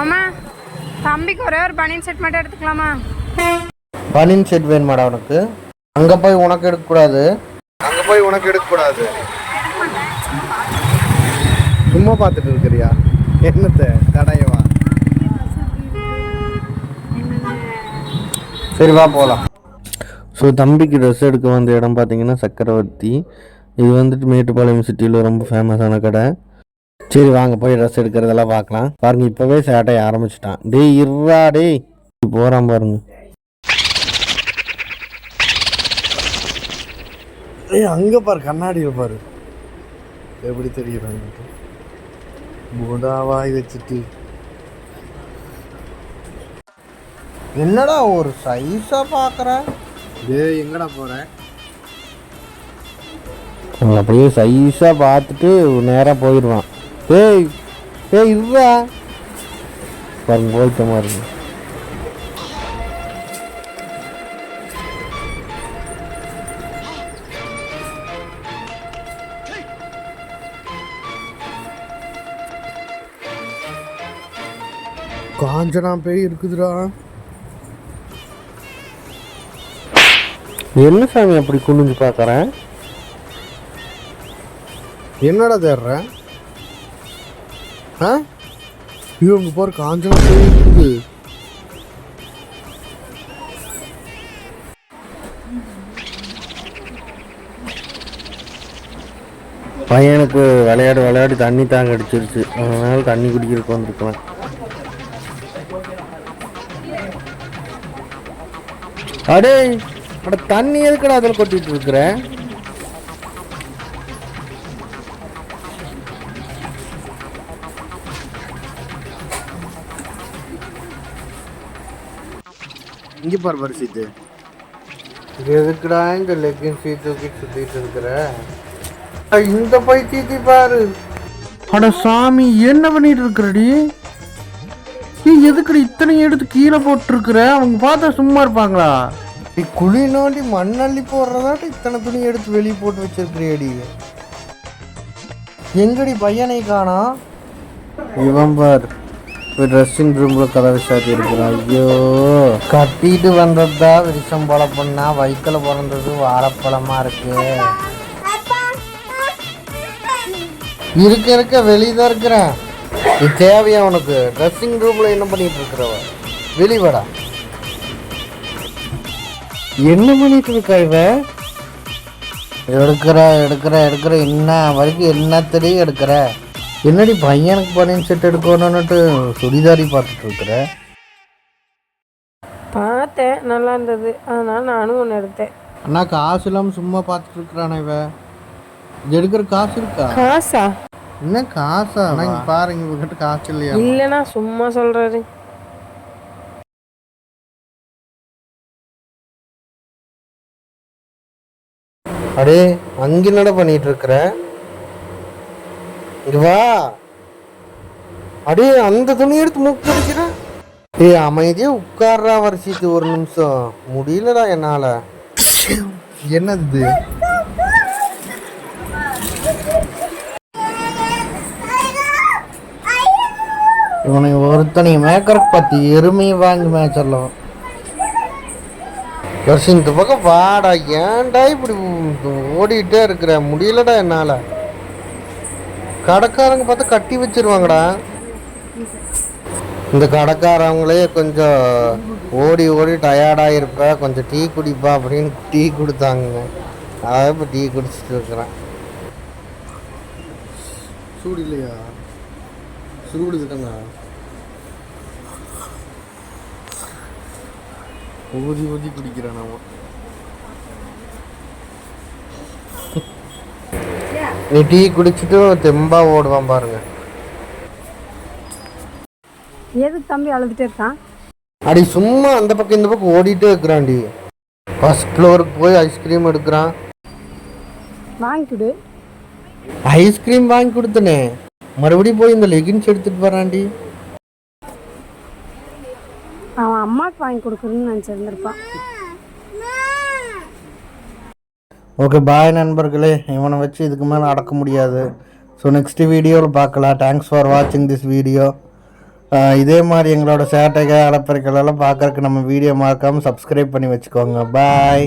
மாமா தம்பிக்கு ஒரே ஒரு பனியன் செட் மட்டும் எடுத்துக்கலாமா? பனியன் செட் வேணுமாடா உனக்கு? அங்கே போய் உனக்கு எடுக்கக்கூடாது, சும்மா பார்த்துட்டு இருக்கிறியா? என்னத்த கடையவா? சரி வா போகலாம். ஸோ தம்பிக்கு ட்ரெஸ் எடுக்க வந்த இடம் பார்த்தீங்கன்னா சக்கரவர்த்தி. இது வந்துட்டு மேட்டுப்பாளையம் சிட்டியில் ரொம்ப ஃபேமஸான கடை. சரி வாங்க போய் ட்ரெஸ் எடுக்கிறதெல்லாம் பார்க்கலாம். பாருங்க இப்போவே சேட்டையை ஆரம்பிச்சிட்டான். டேய் இருறா டேய் போகிறான் பாருங்க. ஏய் அங்கே பாரு, கண்ணாடியில் பாரு எப்படி தெரியுறாங்க. பூதாவாய் வச்சுட்டு என்னடா ஒரு சைஸா பார்க்குற? டேய் எங்கடா போகிறேன்? அப்படியே சைஸாக பார்த்துட்டு நேராக போயிடுவான். ஏய் ஏய் இதுவா பாருங்க போயிட்ட மாதிரி. காஞ்சனா பேய் இருக்குதுடா. என்ன சாமி அப்படி குனிஞ்சு பார்க்குறேன்? என்னடா தேடுற? இவங்க போற காஞ்சனா பேய் இருக்குது. பையனுக்கு விளையாடி தண்ணி தாங்க அடிச்சிருச்சு, அதனால தண்ணி குடிக்கிறதுக்கு வந்துருக்கலாம். அடே அட தண்ணி எதுக்கடா அதில் கொட்டிட்டு இருக்கிற? இங்கே பாரு பரிசித்து, இது எதுக்குடா இந்த லெக்கின் தூக்கி சுத்திட்டு இருக்கிற? இந்த பைத்தியத்தை பாரு. அட சாமி என்ன பண்ணிட்டு இருக்கிறடி? எதுக்குடி இத்தனை எடுத்து கீழே போட்டுருக்குற? அவங்க பார்த்தா சும்மா இருப்பாங்களா? குழி நோண்டி மண்ணள்ளி போடுறதாட்ட இத்தனை துணி எடுத்து வெளியே போட்டு வச்சிருக்கிறியடி. எங்கடி பையனை காணோம்? இவன் பார் ட்ரெஸ்ஸிங் ரூம்ல கதவை சாத்தி இருக்கிறான். ஐயோ கட்டிட்டு வந்ததா விஷம் போல பண்ணா, வயிற்றுல பிறந்தது வாழைப்பழமா இருக்கு. இருக்க வெளியே தான் இருக்கிறேன். இது தேவையா உனக்கு? ட்ரெஸ்ஸிங் ரூம்ல என்ன பண்ணிட்டு இருக்கிறவ? வெளிவடா. என்ன பண்ணிட்டு இருக்கா இவ? எடுக்கிற என்ன வரைக்கும் என்னத்தடி எடுக்கிற? என்னடி பையனுக்கு பனியன் செட் எடுக்கணும்னுட்டு சுடிதாரி பார்த்துட்டு இருக்கிற? பார்த்தேன் நல்லா இருந்தது, அதனால நானும் ஒன்று எடுத்தேன். அண்ணா காசு இல்லாமல் சும்மா பார்த்துட்டு இருக்கிறானே இவ. இது எடுக்கிற காசு இருக்கா? காசா? என்ன காசா? இங்க பாருங்க இவகிட்ட காசு இல்லையா? இல்லைண்ணா சும்மா சொல்றாரு. அடே அங்க என்னடா பண்ணிட்டு இருக்கிற? வா. அடே அந்த துணி எடுத்து மூக்கு அடிக்கிற. ஏய் அமைதியா உட்கார்றா வரிசித்து ஒரு நிமிஷம். முடியலடா என்னால. என்னது இவனை ஒருத்தனை மேக்கருக்கு பத்தி எருமையை வாங்கி மேய்ச்சிடலாம். இந்த பக்கம் வாடா. ஏன்டா இப்படி ஓடிட்டே இருக்கிற? முடியலடா என்னால. கடைக்காரங்க பார்த்தா கட்டி வச்சிருவாங்கடா. இந்த கடைக்காரவங்களே கொஞ்சம் ஓடி டயர்டாக இருப்ப, கொஞ்சம் டீ குடிப்பா அப்படின்னு டீ கொடுத்தாங்க. அதான் இப்போ டீ குடிச்சிட்டு இருக்கிறேன். சூடு இல்லையா? சூடு இருக்குங்க. ஊதி குடிக்கிறேன் நாம. நீ டீ குடிச்சிட்டு தெம்பா ஓடுவான் பாருங்க. எதுக்கு தம்பி அழுதுட்டே இருக்கான்? அடி சும்மா அந்த பக்கம் இந்த பக்கம் ஓடிட்டே இருக்கிறான்டி. ஃபர்ஸ்ட் ஃப்ளோருக்கு போய் ஐஸ்கிரீம் எடுக்கிறான். வாங்கி கொடு. ஐஸ்கிரீம் வாங்கி கொடுத்தனே, மறுபடியும் போய் இந்த லெகின்ஸ் எடுத்துட்டு வரான்டி. அவன் அம்மாவுக்கு வாங்கி கொடுக்குறேன்னு நினச்சிருந்துருப்பான். ஓகே பாய் நண்பர்களே, இவனை வச்சு இதுக்கு மேலே அடக்க முடியாது. ஸோ நெக்ஸ்ட் வீடியோவில் பார்க்கலாம். தேங்க்ஸ் ஃபார் வாட்சிங் திஸ் வீடியோ. இதே மாதிரி எங்களோட சேட்டைகள் அலப்பறைகள் எல்லாம் பார்க்கறதுக்கு நம்ம வீடியோ மறக்காமல் சப்ஸ்கிரைப் பண்ணி வச்சுக்கோங்க. பாய்.